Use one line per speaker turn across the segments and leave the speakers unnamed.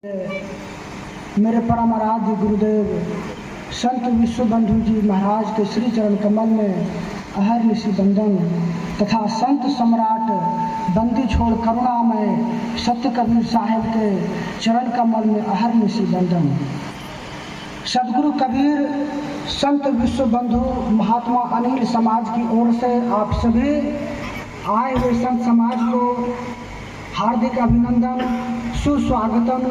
मेरे परम आराध्य गुरुदेव संत विश्व बंधु जी महाराज के श्री चरण कमल में अहर्निशि बंदन तथा संत सम्राट बंदी छोड़ करुणामय सत्य कबीर साहेब के चरण कमल में अहर्निशि बंदन। सदगुरु कबीर संत विश्व बंधु महात्मा अनिल समाज की ओर से आप सभी आए हुए संत समाज को हार्दिक अभिनंदन, सुस्वागतम,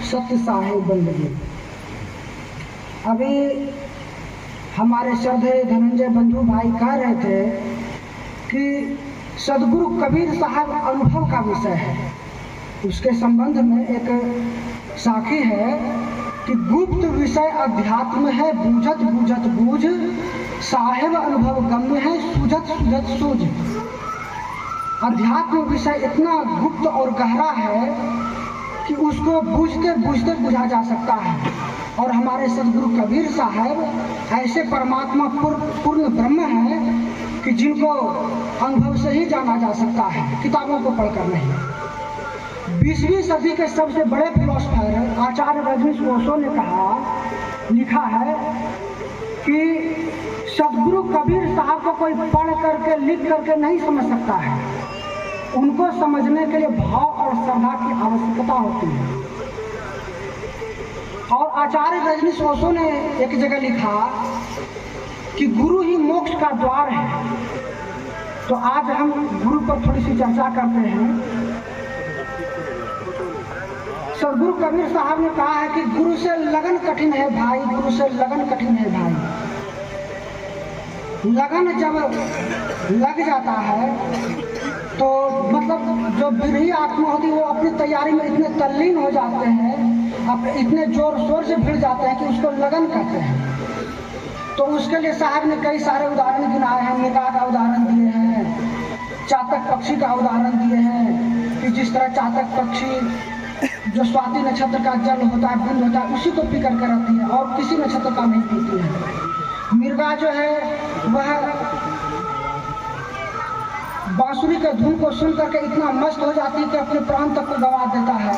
सत्य साहेब बंदगी। अभी हमारे श्रद्धेय धनंजय बंधु भाई कह रहे थे कि सदगुरु कबीर साहब अनुभव का विषय है। उसके संबंध में एक साखी है कि गुप्त विषय अध्यात्म है, बूझत बूझत बूझ, साहेब अनुभव गम्य है, सूझत सूझत सूझ। अध्यात्म विषय इतना गुप्त और गहरा है कि उसको बूझते बूझते बुझा जा सकता है। और हमारे सदगुरु कबीर साहब ऐसे परमात्मा पूर्ण ब्रह्म हैं कि जिनको अनुभव से ही जाना जा सकता है, किताबों को पढ़कर नहीं। 20वीं सदी के सबसे बड़े फिलोसफर आचार्य रजनीश ओशो ने लिखा है कि सदगुरु कबीर साहब को कोई पढ़ करके लिख करके नहीं समझ सकता है। उनको समझने के लिए भाव और श्रद्धा की आवश्यकता होती है। और आचार्य रजनीश ओशो ने एक जगह लिखा कि गुरु ही मोक्ष का द्वार है। तो आज हम गुरु पर थोड़ी सी चर्चा करते हैं। सदगुरु कबीर साहब ने कहा है कि गुरु से लगन कठिन है भाई, गुरु से लगन कठिन है भाई। लगन जब लग जाता है तो मतलब जो बिरही आत्मा होती है वो अपनी तैयारी में इतने तल्लीन हो जाते हैं, इतने जोर शोर से भिड़ जाते हैं कि उसको लगन कहते हैं। तो उसके लिए साहब ने कई सारे उदाहरण गिनाए हैं। मृगा का उदाहरण दिए हैं, चातक पक्षी का उदाहरण दिए हैं कि जिस तरह चातक पक्षी जो स्वाति नक्षत्र का जल होता है, बूंद होता है, उसी को पी करके रहती है और किसी नक्षत्र का नहीं पीती है। मृगा जो है वह बांसुरी के धुन को सुन करके इतना मस्त हो जाती है कि अपने प्राण तक को गंवा देता है।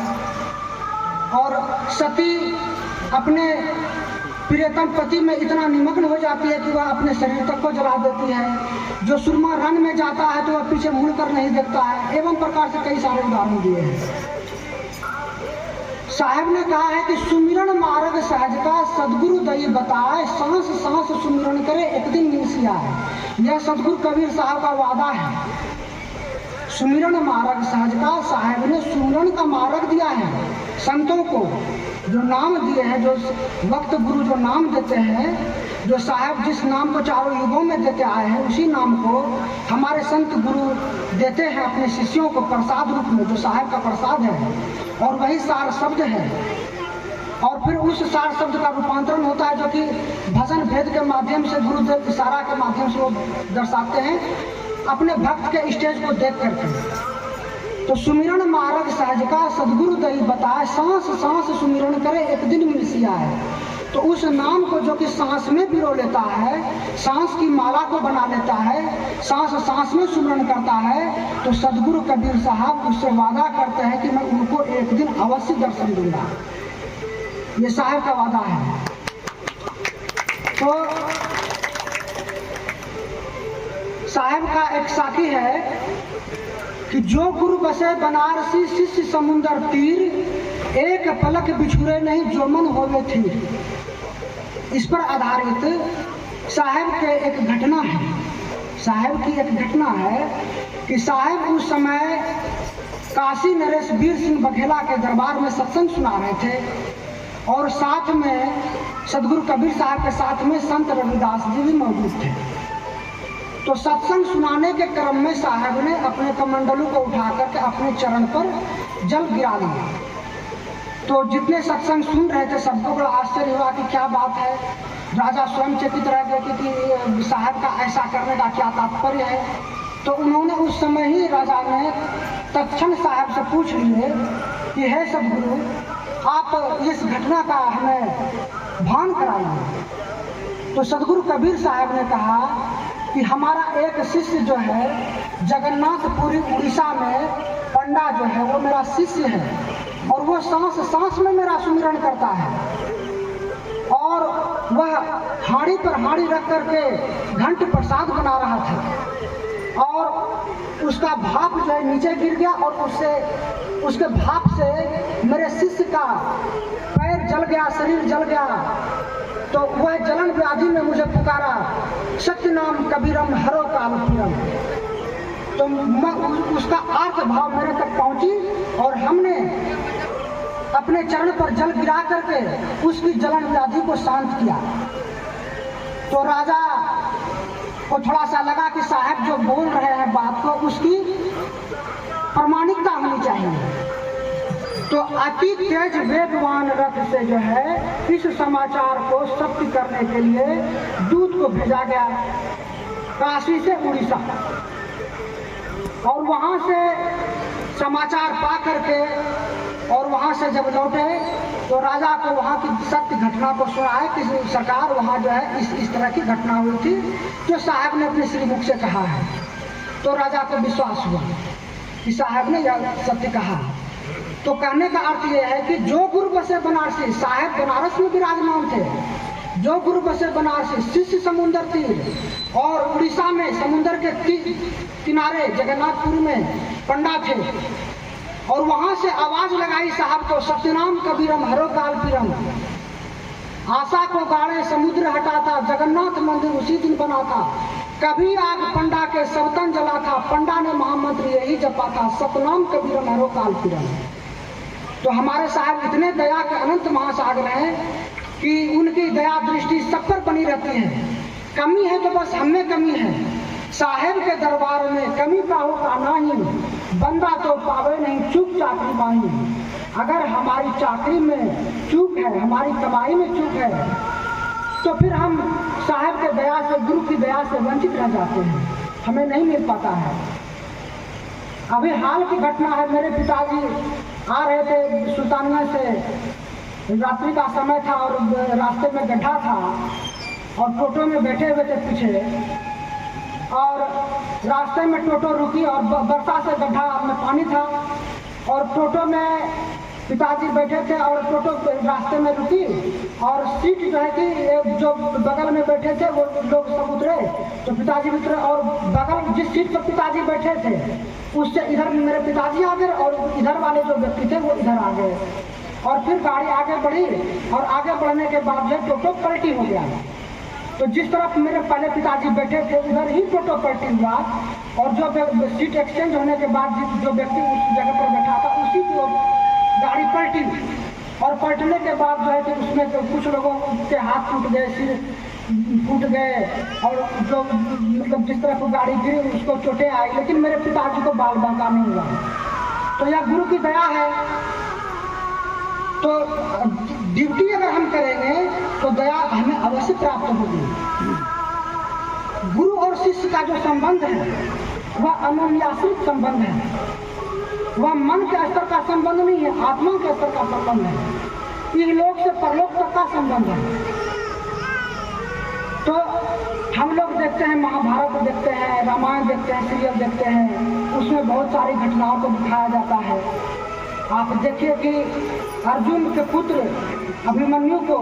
और सती अपने प्रियतम पति में इतना निमग्न हो जाती है कि वह अपने शरीर तक को जला देती है। जो सुरमा रन में जाता है तो वह पीछे मुड़ कर नहीं देखता है। एवं प्रकार से कई सारे उदाहरण दिए हैं। साहब ने कहा है कि सुमिरन मार्ग सहजता सदगुरु दई बताए, सांस सांस सुमिरन करे एक दिन मिल आए। यह सदगुरु कबीर साहब का वादा है। सुमिरन मार्ग सहजता, साहब ने सुमिरन का मार्ग दिया है संतों को। जो नाम दिए हैं, जो वक्त गुरु जो नाम देते हैं, जो साहब जिस नाम को चारों युगों में देते आए हैं, उसी नाम को हमारे संत गुरु देते हैं अपने शिष्यों को प्रसाद रूप में, जो साहब का प्रसाद है। और वही सार शब्द है। और फिर उस सार शब्द का रूपांतरण होता है जो कि भजन भेद के माध्यम से, गुरुदेव इशारा के माध्यम से वो दर्शाते हैं अपने भक्त के स्टेज को देख करके। तो सुमिरन मार्ग सहज का सदगुरु दई बताए, सांस सांस सुमिरन करे एक दिन मिल आए। तो उस नाम को जो कि सांस में पिरो लेता है, सांस की माला को बना लेता है, सांस सांस में सुमिरन करता है, तो सदगुरु कबीर साहब उससे वादा करते हैं कि मैं उनको एक दिन अवश्य दर्शन दूंगा। ये साहब का वादा है। तो साहब का एक साथी है कि जो गुरु बसे बनारसी शिष्य समुंदर तीर, एक पलक बिछुरे नहीं जो मन होवे थी। इस पर आधारित साहब के एक घटना है। साहब की एक घटना है कि साहब उस समय काशी नरेश वीर सिंह बघेला के दरबार में सत्संग सुना रहे थे और साथ में सदगुरु कबीर साहब के साथ में संत रविदास जी भी मौजूद थे। तो सत्संग सुनाने के क्रम में साहब ने अपने कमंडलू को उठा करके अपने चरण पर जल गिरा दिया। तो जितने सत्संग सुन रहे थे सबको बड़ा आश्चर्य हुआ कि क्या बात है। राजा स्वयं चकित रह गए कि साहब का ऐसा करने का क्या तात्पर्य है। तो उन्होंने उस समय ही राजा ने तत्क्षण साहब से पूछ लिए कि हे सदगुरु, आप इस घटना का हमें भान कराइए। तो सदगुरु कबीर साहब ने कहा कि हमारा एक शिष्य जो है जगन्नाथपुरी उड़ीसा में, पंडा जो है वो मेरा शिष्य है और वो वो सांस सांस में मेरा सुमिरन करता है। और वह हाड़ी पर हाड़ी रख करके घंट प्रसाद बना रहा था और उसका भाप जो है नीचे गिर गया और उसके भाप से मेरे शिष्य का पैर जल गया, शरीर जल गया। तो वह जलन व्याधि में मुझे पुकारा, सत्य नाम कबीरम हरो कालपुरम। तो उसका अर्थ भाव मेरे तक पहुंची और हमने अपने चरण पर जल गिरा करके उसकी जलन व्याधि को शांत किया। तो राजा को थोड़ा सा लगा कि साहब जो बोल रहे हैं बात को उसकी प्रामाणिकता होनी चाहिए। तो अति तेज वेगवान रथ से जो है इस समाचार को सत्य करने के लिए दूत को भेजा गया काशी से उड़ीसा। और वहां से समाचार पा करके और वहां से जब लौटे तो राजा को वहां की सत्य घटना को सुनाया कि सरकार वहां जो है इस तरह की घटना हुई थी, जो साहब ने अपने श्रीमुख से कहा है। तो राजा को विश्वास हुआ कि साहब ने यह सत्य कहा। तो कहने का अर्थ यह है कि जो गुरु बसे बनारसी, साहब बनारस में विराजमान थे, जो गुरु बसे बनारसी, शिष्य समुद्र तीर और उड़ीसा में समुद्र के किनारे जगन्नाथपुर में पंडा थे। और वहां से आवाज लगाई साहब को, सत्यनाम कबीरम हरो कालपीरम। आशा को गाड़े समुद्र हटा था, जगन्नाथ मंदिर उसी दिन बना था। कभी आग पंडा के सबतन जला था, पंडा ने महामंत्र यही जपा था, सतनाम कबीरम हरो कालपीरम। तो हमारे साहब इतने दया के अनंत महासागर हैं कि उनकी दया दृष्टि सब पर बनी रहती है। कमी है तो बस हमें कमी है, साहेब के दरबार में कमी का होता नहीं, बंदा तो पावे नहीं चूक चाकरी माही। अगर हमारी चाकरी में चूक है, हमारी कमाई में चूक है, तो फिर हम साहेब के दया से, गुरु की दया से वंचित रह जाते हैं, हमें नहीं मिल पाता है। अभी हाल की घटना है, मेरे पिताजी आ रहे थे सुल्तानिया से, रात्रि का समय था और रास्ते में गड्ढा था और टोटो में बैठे हुए थे पीछे, और रास्ते में टोटो रुकी और बरसा से गड्ढा में पानी था और टोटो में पिताजी बैठे थे और टोटो रास्ते में रुकी और सीट जो है कि जो बगल में बैठे थे वो लोग सब उतरे, तो पिताजी उतरे और बगल जिस सीट पर पिताजी बैठे थे उससे इधर मेरे पिताजी आ गए और इधर वाले जो व्यक्ति थे वो इधर आ गए। और फिर गाड़ी आगे बढ़ी और आगे बढ़ने के बाद जो टोटो पलटी हो गया। तो जिस तरफ मेरे पहले पिताजी बैठे थे उधर ही टोटो पलटी हुआ और जो सीट एक्सचेंज होने के बाद जो व्यक्ति उस जगह पर बैठा था उसी की गाड़ी पलटी। और पलटने के बाद जो है कि उसमें तो कुछ लोगों के हाथ टूट गए, सिर फूट गए और जो मतलब जिस तरफ गाड़ी गिरी उसको चोटें आई, लेकिन मेरे पिताजी को बाल बांका नहीं हुआ। तो यह गुरु की दया है। तो ड्यूटी अगर हम करेंगे तो दया हमें अवश्य प्राप्त होगी। गुरु और शिष्य का जो संबंध है वह अनन्याश्रित संबंध है, वह मन के स्तर का संबंध नहीं है, आत्मा के स्तर का संबंध है, इहलोक से परलोक तक का संबंध है। तो हम लोग देखते हैं, महाभारत देखते हैं, रामायण देखते हैं, सीरियल देखते हैं, उसमें बहुत सारी घटनाओं को दिखाया जाता है। आप देखिए कि अर्जुन के पुत्र अभिमन्यु को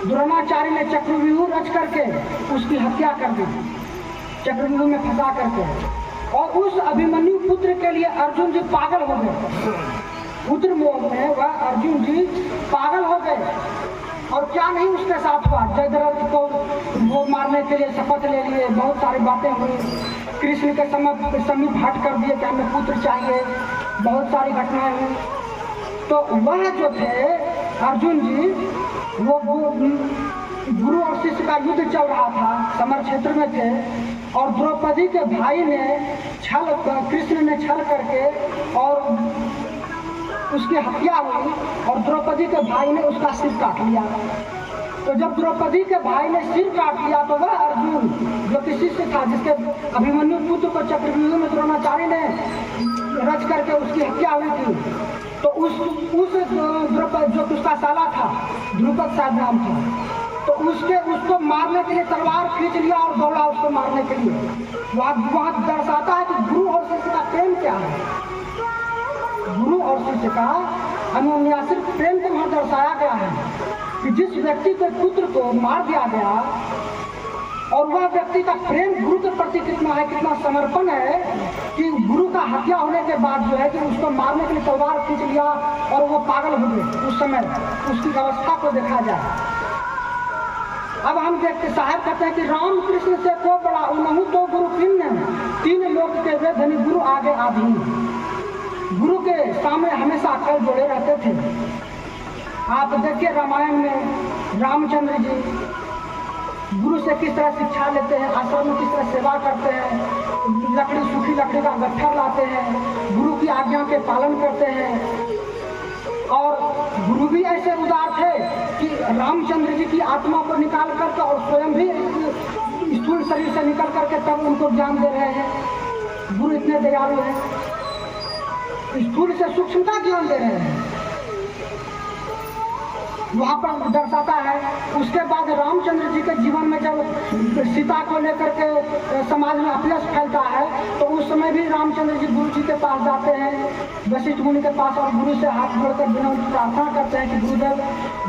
द्रोणाचार्य ने चक्रव्यूह रच करके उसकी हत्या कर दी, चक्रव्यूह में फंसा करके। और उस अभिमन्यु पुत्र के लिए अर्जुन जी पागल हो गए, पुत्र मोह में वह अर्जुन जी पागल हो गए। और क्या नहीं उसके साथ हुआ, जयद्रथ को वो मारने के लिए शपथ ले लिए, बहुत सारी बातें हुई, कृष्ण के समीप हट कर दिए कि हमें पुत्र चाहिए, बहुत सारी घटनाएं हुई। तो वह जो थे अर्जुन जी, वो गुरु और शिष्य का युद्ध चल रहा था, समर क्षेत्र में थे और द्रौपदी के भाई ने कृष्ण ने छल करके और उसकी हत्या हुई और द्रौपदी के भाई ने उसका सिर काट लिया। तो जब द्रौपदी के भाई ने सिर काट लिया तो वह अर्जुन जो कि शिष्य था, जिसके अभिमन्यु पुत्र को चक्रव्यूह में द्रोणाचार्य ने रच करके उसकी हत्या हुई थी, तो उस द्रौपदी जो उसका साला था, द्रुपद शायद नाम था, तो उसको मारने के लिए तलवार खींच लिया और दौड़ा उसको मारने के लिए। वहाँ दर्शाता है कि गुरु और शिष्य का प्रेम क्या है। गुरु और शिष्य का अनुन्यासिक प्रेम को वहाँ दर्शाया गया है कि जिस व्यक्ति के पुत्र को मार दिया गया और वह व्यक्ति का प्रेम गुरु के प्रति कितना है, कितना समर्पण है कि गुरु का हत्या होने के बाद जो है कि उसको मारने के लिए तलवार खींच लिया और वो पागल हो गए। उस समय उसकी अवस्था को देखा जाए। अब हम देखते साहब कहते हैं कि राम कृष्ण से को बड़ा उन्हू तो गुरु तीन लोग के वे धनी गुरु आगे आधीन। गुरु के सामने हमेशा कर जोड़े रहते थे। आप देखिए रामायण में रामचंद्र जी गुरु से किस तरह शिक्षा लेते हैं, आश्रम में किस तरह सेवा करते हैं, सूखी लकड़ी का गट्ठर लाते हैं, गुरु की आज्ञा के पालन करते हैं। और गुरु भी ऐसे उदार थे कि रामचंद्र जी की आत्मा को निकाल करके और स्वयं भी स्थूल शरीर से निकल करके तब उनको ज्ञान दे रहे हैं। गुरु इतने दयालु हैं, स्थूल से सूक्ष्मता ज्ञान दे रहे हैं। वहाँ पर दर्शाता है। उसके बाद रामचंद्र जी के जीवन में जब सीता को लेकर के समाज में अपयश फैलता है तो उस समय भी रामचंद्र जी गुरु जी के पास जाते हैं, वशिष्ठ मुनि के पास, और गुरु से हाथ जोड़कर बिना प्रार्थना करते हैं कि गुरुदेव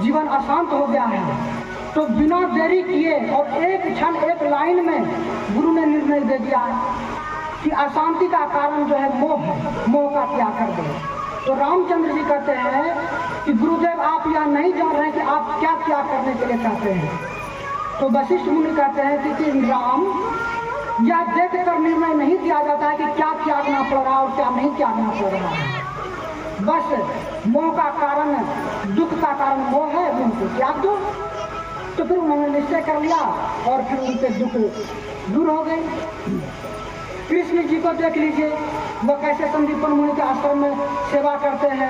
जीवन अशांत हो गया है। तो बिना देरी किए और एक क्षण एक लाइन में गुरु ने निर्णय दे दिया कि अशांति का कारण जो है मोह है, मोह का त्याग कर दो। तो रामचंद्र जी कहते हैं कि गुरुदेव आप यह नहीं जान रहे हैं कि आप क्या त्याग करने के लिए चाहते हैं। तो वशिष्ठ मुनि कहते हैं कि राम, यह देख कर निर्णय नहीं दिया जाता है कि क्या त्यागना पड़ रहा है और क्या नहीं त्यागना पड़ रहा है। बस मोह का कारण, दुख का कारण मोह है, उनको त्याग दो। तो फिर उन्होंने निश्चय कर लिया और फिर उनके दुख दूर हो गए। कृष्ण जी को देख लीजिए, वो कैसे संदीपन मुनि के आश्रम में सेवा करते हैं,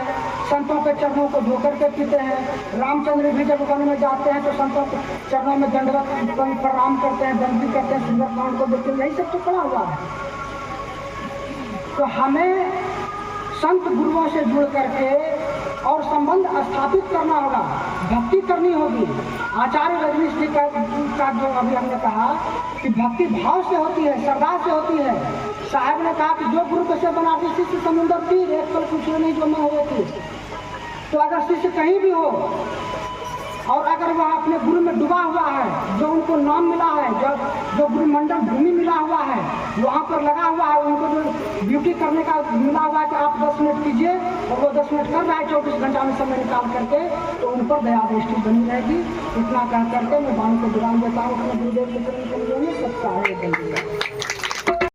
संतों के चरणों को धोकर के पीते हैं। रामचंद्र भी जब वन में जाते हैं तो संतों के चरणों में दंडवत प्रणाम करते हैं, दंडी करते हैं, सुंदरकांड को देखते हैं। यही सब तो पड़ा हुआ है। तो हमें संत गुरुओं से जुड़ करके और संबंध स्थापित करना होगा, भक्ति करनी होगी। आचार्य रजनीश जी का जो अभी हमने कहा कि भक्ति भाव से होती है, श्रद्धा से होती है। साहब ने कहा कि जो गुरु कैसे बनाते शिष्य समुद्र तीर, एक पल पूछे नहीं जो मैं हुए थी। तो अगर शिष्य कहीं भी हो और अगर वह अपने गुरु में डूबा हुआ है, जो उनको नाम मिला है, जो गुरु मंडल भूमि मिला हुआ है, वहाँ पर लगा हुआ है, उनको जो ड्यूटी करने का मिला हुआ है कि आप 10 मिनट कीजिए और वो 10 मिनट कर रहा है 24 घंटा में समय निकाल करके, तो उन पर दया दृष्टि बनी रहेगी। इतना कह करके मैं वाणी को विराम देता हूँ। अपने गुरुदेव के चरण कमजोरी सबका है।